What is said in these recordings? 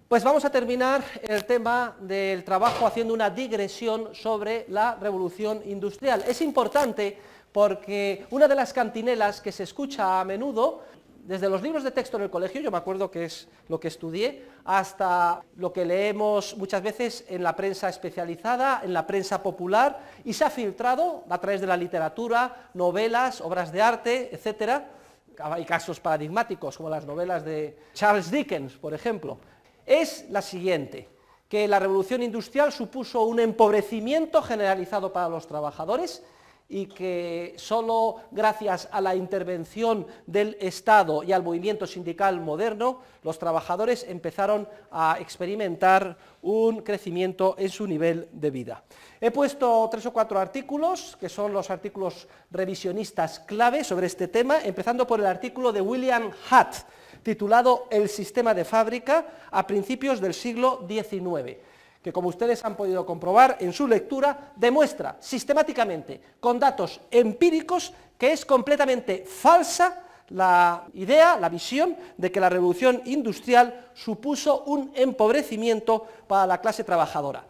Pues vamos a terminar el tema del trabajo haciendo una digresión sobre la revolución industrial. Es importante porque una de las cantinelas que se escucha a menudo, desde los libros de texto en el colegio, yo me acuerdo que es lo que estudié, hasta lo que leemos muchas veces en la prensa especializada, en la prensa popular, y se ha filtrado a través de la literatura, novelas, obras de arte, etcétera. Hay casos paradigmáticos, como las novelas de Charles Dickens, por ejemplo. Es la siguiente, que la revolución industrial supuso un empobrecimiento generalizado para los trabajadores y que solo gracias a la intervención del Estado y al movimiento sindical moderno, los trabajadores empezaron a experimentar un crecimiento en su nivel de vida. He puesto 3 o 4 artículos, que son los artículos revisionistas clave sobre este tema, empezando por el artículo de William Hutt, titulado El sistema de fábrica a principios del siglo XIX, que, como ustedes han podido comprobar en su lectura, demuestra sistemáticamente, con datos empíricos, que es completamente falsa la idea, la visión de que la revolución industrial supuso un empobrecimiento para la clase trabajadora.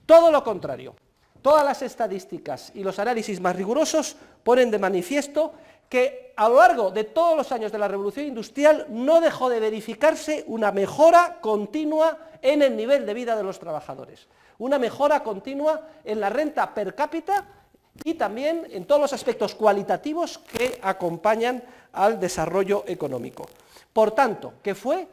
Todo lo contrario. Todas las estadísticas y los análisis más rigurosos ponen de manifiesto que a lo largo de todos los años de la revolución industrial no dejó de verificarse una mejora continua en el nivel de vida de los trabajadores, una mejora continua en la renta per cápita y también en todos los aspectos cualitativos que acompañan al desarrollo económico. Por tanto, que fue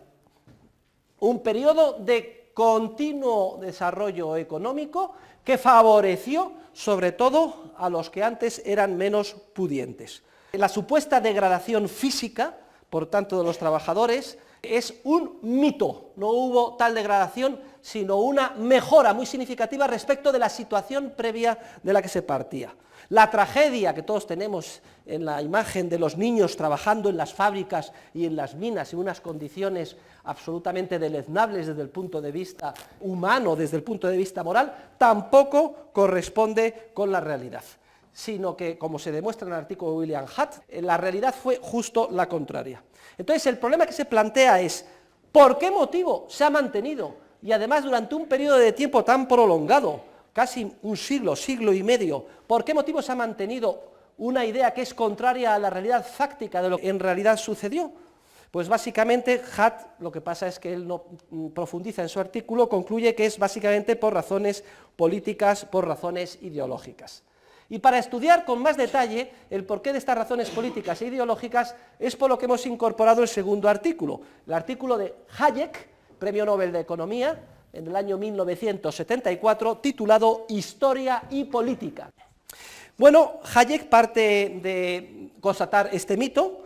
un periodo de continuo desarrollo económico que favoreció sobre todo a los que antes eran menos pudientes. La supuesta degradación física, por tanto, de los trabajadores, es un mito. No hubo tal degradación, sino una mejora muy significativa respecto de la situación previa de la que se partía. La tragedia que todos tenemos en la imagen de los niños trabajando en las fábricas y en las minas en unas condiciones absolutamente deleznables desde el punto de vista humano, desde el punto de vista moral, tampoco corresponde con la realidad, sino que, como se demuestra en el artículo de William Hutt, la realidad fue justo la contraria. Entonces, el problema que se plantea es, ¿por qué motivo se ha mantenido, y además durante un periodo de tiempo tan prolongado, casi un siglo, siglo y medio, por qué motivo se ha mantenido una idea que es contraria a la realidad fáctica de lo que en realidad sucedió? Pues básicamente Hutt, lo que pasa es que él no profundiza en su artículo, concluye que es básicamente por razones políticas, por razones ideológicas. Y para estudiar con más detalle el porqué de estas razones políticas e ideológicas es por lo que hemos incorporado el segundo artículo, el artículo de Hayek, Premio Nobel de Economía, en el año 1974, titulado Historia y Política. Bueno, Hayek parte de constatar este mito.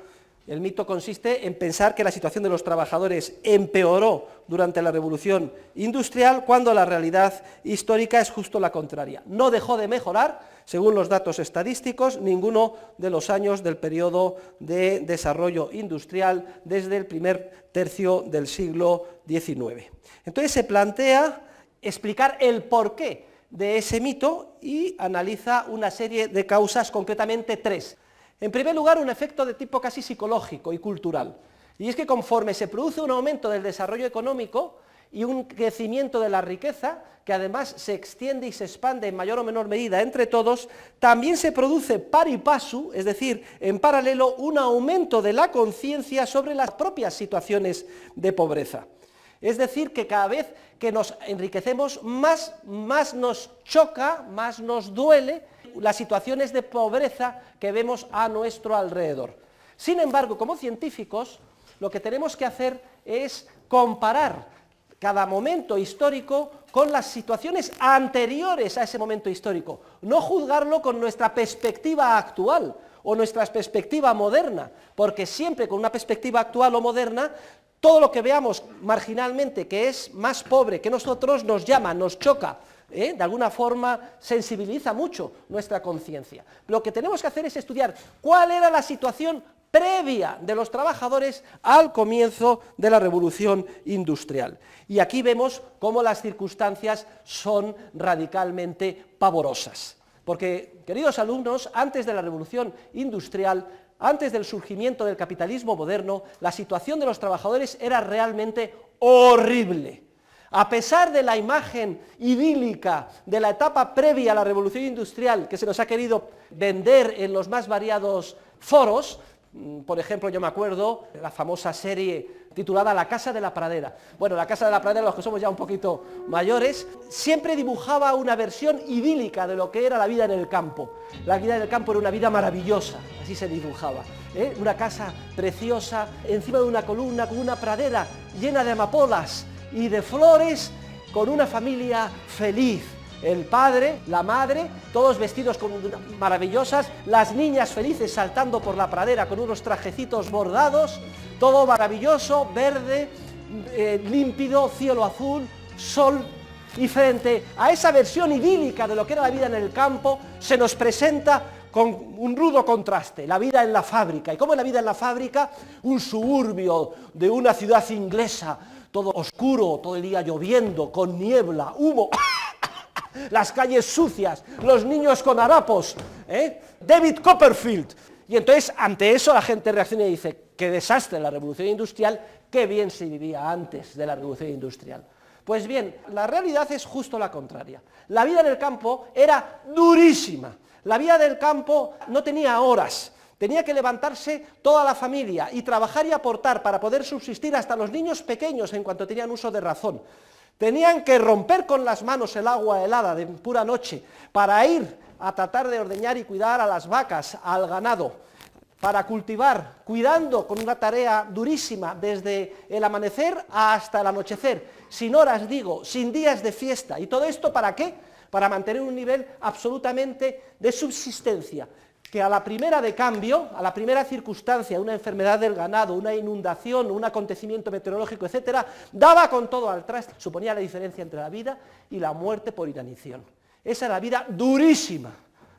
El mito consiste en pensar que la situación de los trabajadores empeoró durante la revolución industrial, cuando la realidad histórica es justo la contraria. No dejó de mejorar, según los datos estadísticos, ninguno de los años del periodo de desarrollo industrial desde el primer tercio del siglo XIX. Entonces se plantea explicar el porqué de ese mito y analiza una serie de causas, concretamente 3. En primer lugar, un efecto de tipo casi psicológico y cultural, y es que conforme se produce un aumento del desarrollo económico y un crecimiento de la riqueza, que además se extiende y se expande en mayor o menor medida entre todos, también se produce pari passu, es decir, en paralelo, un aumento de la conciencia sobre las propias situaciones de pobreza. Es decir, que cada vez que nos enriquecemos, más nos choca, más nos duele las situaciones de pobreza que vemos a nuestro alrededor. Sin embargo, como científicos, lo que tenemos que hacer es comparar cada momento histórico con las situaciones anteriores a ese momento histórico, no juzgarlo con nuestra perspectiva actual o nuestra perspectiva moderna, porque siempre con una perspectiva actual o moderna, todo lo que veamos marginalmente que es más pobre que nosotros nos llama, nos choca, de alguna forma sensibiliza mucho nuestra conciencia. Lo que tenemos que hacer es estudiar cuál era la situación previa de los trabajadores al comienzo de la revolución industrial. Y aquí vemos cómo las circunstancias son radicalmente pavorosas. Porque, queridos alumnos, antes de la revolución industrial, antes del surgimiento del capitalismo moderno, la situación de los trabajadores era realmente horrible. A pesar de la imagen idílica de la etapa previa a la revolución industrial que se nos ha querido vender en los más variados foros, por ejemplo, yo me acuerdo de la famosa serie titulada La Casa de la Pradera. Bueno, La Casa de la Pradera, los que somos ya un poquito mayores, siempre dibujaba una versión idílica de lo que era la vida en el campo. La vida en el campo era una vida maravillosa, así se dibujaba, ¿eh? Una casa preciosa, encima de una columna, con una pradera llena de amapolas y de flores, con una familia feliz. El padre, la madre, todos vestidos maravillosas, las niñas felices saltando por la pradera con unos trajecitos bordados, todo maravilloso, verde, límpido, cielo azul, sol. Y frente a esa versión idílica de lo que era la vida en el campo, se nos presenta con un rudo contraste, la vida en la fábrica. ¿Y cómo es la vida en la fábrica? Un suburbio de una ciudad inglesa, todo oscuro, todo el día lloviendo, con niebla, humo, las calles sucias, los niños con harapos, David Copperfield. Y entonces, ante eso, la gente reacciona y dice, qué desastre la revolución industrial, qué bien se vivía antes de la revolución industrial. Pues bien, la realidad es justo la contraria. La vida en el campo era durísima. La vida del campo no tenía horas. Tenía que levantarse toda la familia y trabajar y aportar para poder subsistir hasta los niños pequeños en cuanto tenían uso de razón. Tenían que romper con las manos el agua helada de pura noche para ir a tratar de ordeñar y cuidar a las vacas, al ganado, para cultivar, cuidando con una tarea durísima desde el amanecer hasta el anochecer, sin horas, digo, sin días de fiesta. ¿Y todo esto para qué? Para mantener un nivel absolutamente de subsistencia, que a la primera de cambio, a la primera circunstancia, una enfermedad del ganado, una inundación, un acontecimiento meteorológico, etcétera, daba con todo al traste, suponía la diferencia entre la vida y la muerte por inanición. Esa era la vida durísima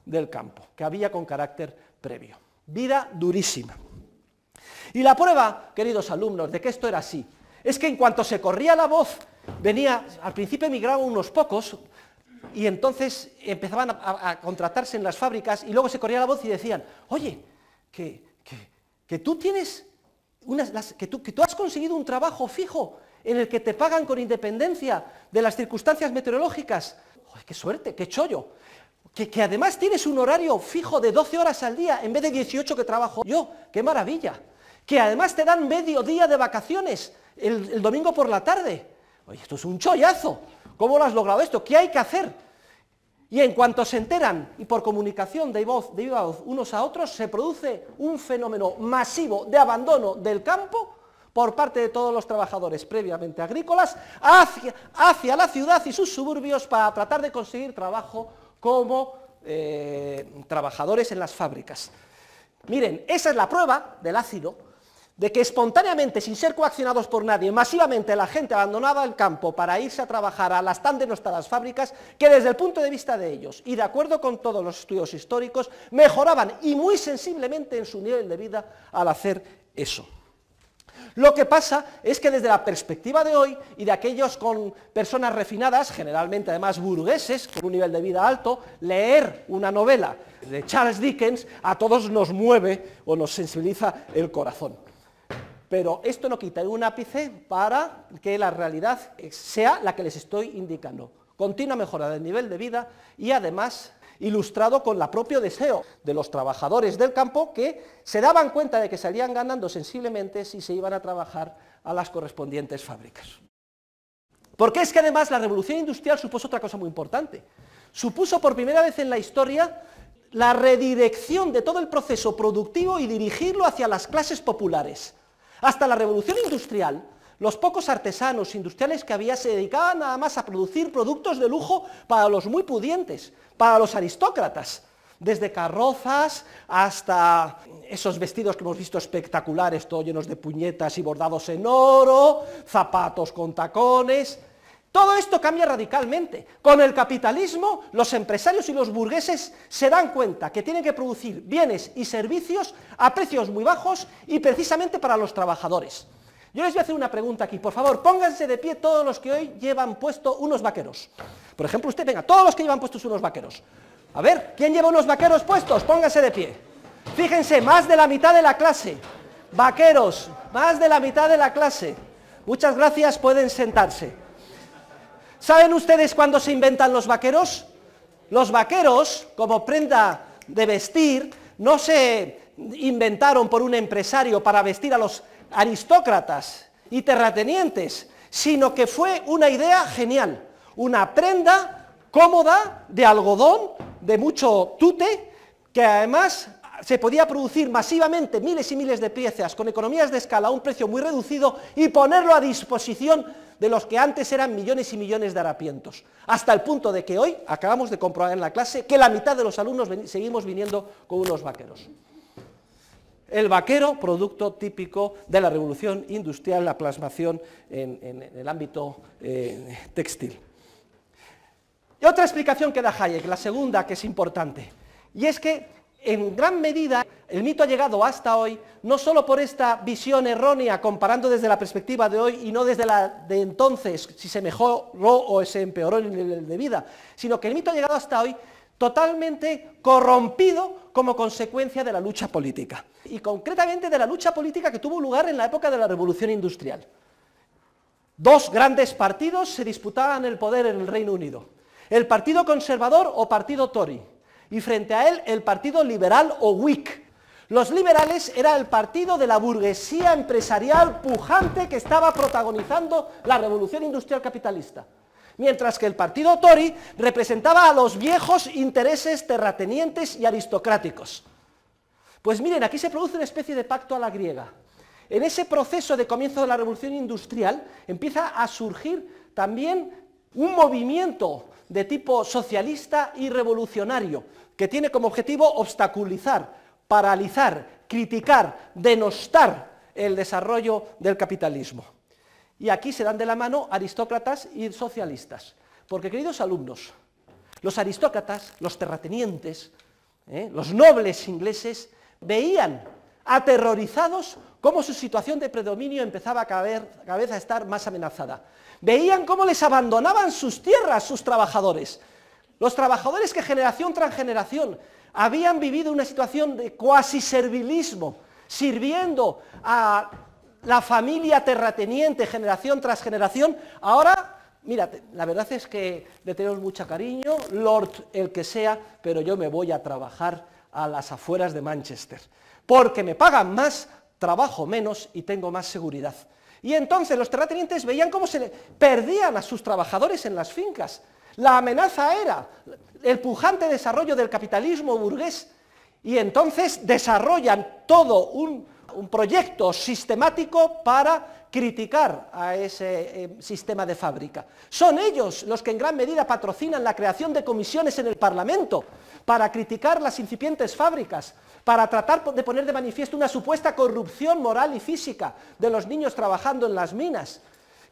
del campo, que había con carácter previo. Vida durísima. Y la prueba, queridos alumnos, de que esto era así, es que en cuanto se corría la voz, al principio emigraban unos pocos, y entonces empezaban a contratarse en las fábricas y luego se corría la voz y decían, oye, que tú tienes que tú has conseguido un trabajo fijo en el que te pagan con independencia de las circunstancias meteorológicas. ¡Ay, qué suerte, qué chollo! Que además tienes un horario fijo de 12 horas al día en vez de 18 que trabajo yo. ¡Qué maravilla! Que además te dan medio día de vacaciones el domingo por la tarde. Oye, esto es un chollazo. ¿Cómo lo has logrado esto? ¿Qué hay que hacer? Y en cuanto se enteran, y por comunicación de viva voz unos a otros, se produce un fenómeno masivo de abandono del campo por parte de todos los trabajadores previamente agrícolas hacia la ciudad y sus suburbios para tratar de conseguir trabajo como trabajadores en las fábricas. Miren, esa es la prueba del ácido, de que espontáneamente, sin ser coaccionados por nadie, masivamente la gente abandonaba el campo para irse a trabajar a las tan denostadas fábricas, que desde el punto de vista de ellos, y de acuerdo con todos los estudios históricos, mejoraban y muy sensiblemente en su nivel de vida al hacer eso. Lo que pasa es que desde la perspectiva de hoy, y de aquellos con personas refinadas, generalmente además burgueses, con un nivel de vida alto, leer una novela de Charles Dickens a todos nos mueve o nos sensibiliza el corazón. Pero esto no quita un ápice para que la realidad sea la que les estoy indicando. Continua mejora del nivel de vida y además ilustrado con el propio deseo de los trabajadores del campo que se daban cuenta de que salían ganando sensiblemente si se iban a trabajar a las correspondientes fábricas. Porque es que además la revolución industrial supuso otra cosa muy importante. Supuso por primera vez en la historia la redirección de todo el proceso productivo y dirigirlo hacia las clases populares. Hasta la revolución industrial, los pocos artesanos industriales que había se dedicaban nada más a producir productos de lujo para los muy pudientes, para los aristócratas, desde carrozas hasta esos vestidos que hemos visto espectaculares, todos llenos de puñetas y bordados en oro, zapatos con tacones. Todo esto cambia radicalmente. Con el capitalismo, los empresarios y los burgueses se dan cuenta que tienen que producir bienes y servicios a precios muy bajos y precisamente para los trabajadores. Yo les voy a hacer una pregunta aquí. Por favor, pónganse de pie todos los que hoy llevan puesto unos vaqueros. Por ejemplo, usted, venga, todos los que llevan puestos unos vaqueros. A ver, ¿quién lleva unos vaqueros puestos? Pónganse de pie. Fíjense, más de la mitad de la clase. Vaqueros, más de la mitad de la clase. Muchas gracias, pueden sentarse. ¿Saben ustedes cuándo se inventan los vaqueros? Los vaqueros, como prenda de vestir, no se inventaron por un empresario para vestir a los aristócratas y terratenientes, sino que fue una idea genial, una prenda cómoda de algodón, de mucho tute, que además se podía producir masivamente miles y miles de piezas con economías de escala a un precio muy reducido y ponerlo a disposición de los que antes eran millones y millones de harapientos, hasta el punto de que hoy acabamos de comprobar en la clase que la mitad de los alumnos seguimos viniendo con unos vaqueros. El vaquero, producto típico de la revolución industrial, la plasmación en el ámbito textil. Y otra explicación que da Hayek, la segunda, que es importante, y es que en gran medida el mito ha llegado hasta hoy no solo por esta visión errónea comparando desde la perspectiva de hoy y no desde la de entonces, si se mejoró o se empeoró el nivel de vida, sino que el mito ha llegado hasta hoy totalmente corrompido como consecuencia de la lucha política, y concretamente de la lucha política que tuvo lugar en la época de la Revolución Industrial. Dos grandes partidos se disputaban el poder en el Reino Unido, el Partido Conservador o Partido Tory, y frente a él el Partido Liberal o Whig. Los liberales era el partido de la burguesía empresarial pujante que estaba protagonizando la revolución industrial capitalista, mientras que el Partido Tory representaba a los viejos intereses terratenientes y aristocráticos. Pues miren, aquí se produce una especie de pacto a la griega. En ese proceso de comienzo de la revolución industrial empieza a surgir también un movimiento de tipo socialista y revolucionario, que tiene como objetivo obstaculizar, paralizar, criticar, denostar el desarrollo del capitalismo. Y aquí se dan de la mano aristócratas y socialistas, porque, queridos alumnos, los aristócratas, los terratenientes, los nobles ingleses, veían aterrorizados cómo su situación de predominio empezaba cada vez a estar más amenazada. Veían cómo les abandonaban sus tierras sus trabajadores. Los trabajadores que generación tras generación habían vivido una situación de cuasi servilismo, sirviendo a la familia terrateniente generación tras generación, ahora, mira, la verdad es que le tenemos mucho cariño, Lord el que sea, pero yo me voy a trabajar a las afueras de Manchester, porque me pagan más, trabajo menos y tengo más seguridad. Y entonces los terratenientes veían cómo se le perdían a sus trabajadores en las fincas. La amenaza era el pujante desarrollo del capitalismo burgués, y entonces desarrollan todo un proyecto sistemático para criticar a ese sistema de fábrica. Son ellos los que en gran medida patrocinan la creación de comisiones en el Parlamento para criticar las incipientes fábricas, para tratar de poner de manifiesto una supuesta corrupción moral y física de los niños trabajando en las minas,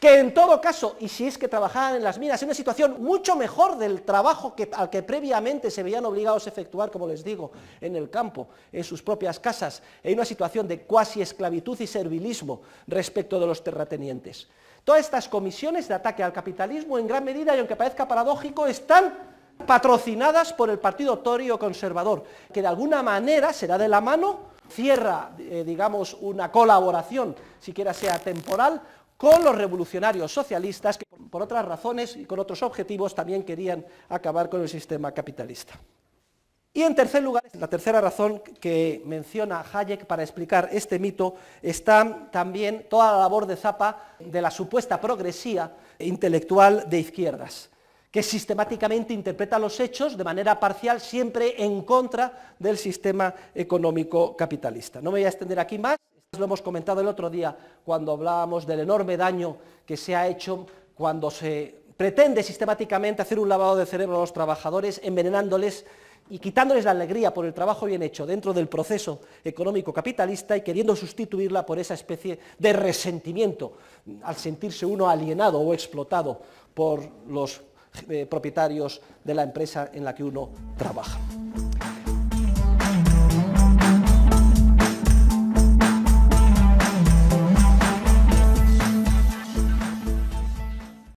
que en todo caso, y si es que trabajaban en las minas, en una situación mucho mejor del trabajo al que previamente se veían obligados a efectuar, como les digo, en el campo, en sus propias casas, en una situación de cuasi esclavitud y servilismo respecto de los terratenientes. Todas estas comisiones de ataque al capitalismo, en gran medida, y aunque parezca paradójico, están patrocinadas por el partido Tory o conservador, que de alguna manera será de la mano, cierra, digamos, una colaboración, siquiera sea temporal, con los revolucionarios socialistas que por otras razones y con otros objetivos también querían acabar con el sistema capitalista. Y en tercer lugar, la tercera razón que menciona Hayek para explicar este mito está también toda la labor de Zappa de la supuesta progresía intelectual de izquierdas, que sistemáticamente interpreta los hechos de manera parcial, siempre en contra del sistema económico capitalista. No me voy a extender aquí más. Lo hemos comentado el otro día cuando hablábamos del enorme daño que se ha hecho cuando se pretende sistemáticamente hacer un lavado de cerebro a los trabajadores, envenenándoles y quitándoles la alegría por el trabajo bien hecho dentro del proceso económico capitalista y queriendo sustituirla por esa especie de resentimiento al sentirse uno alienado o explotado por los propietarios de la empresa en la que uno trabaja.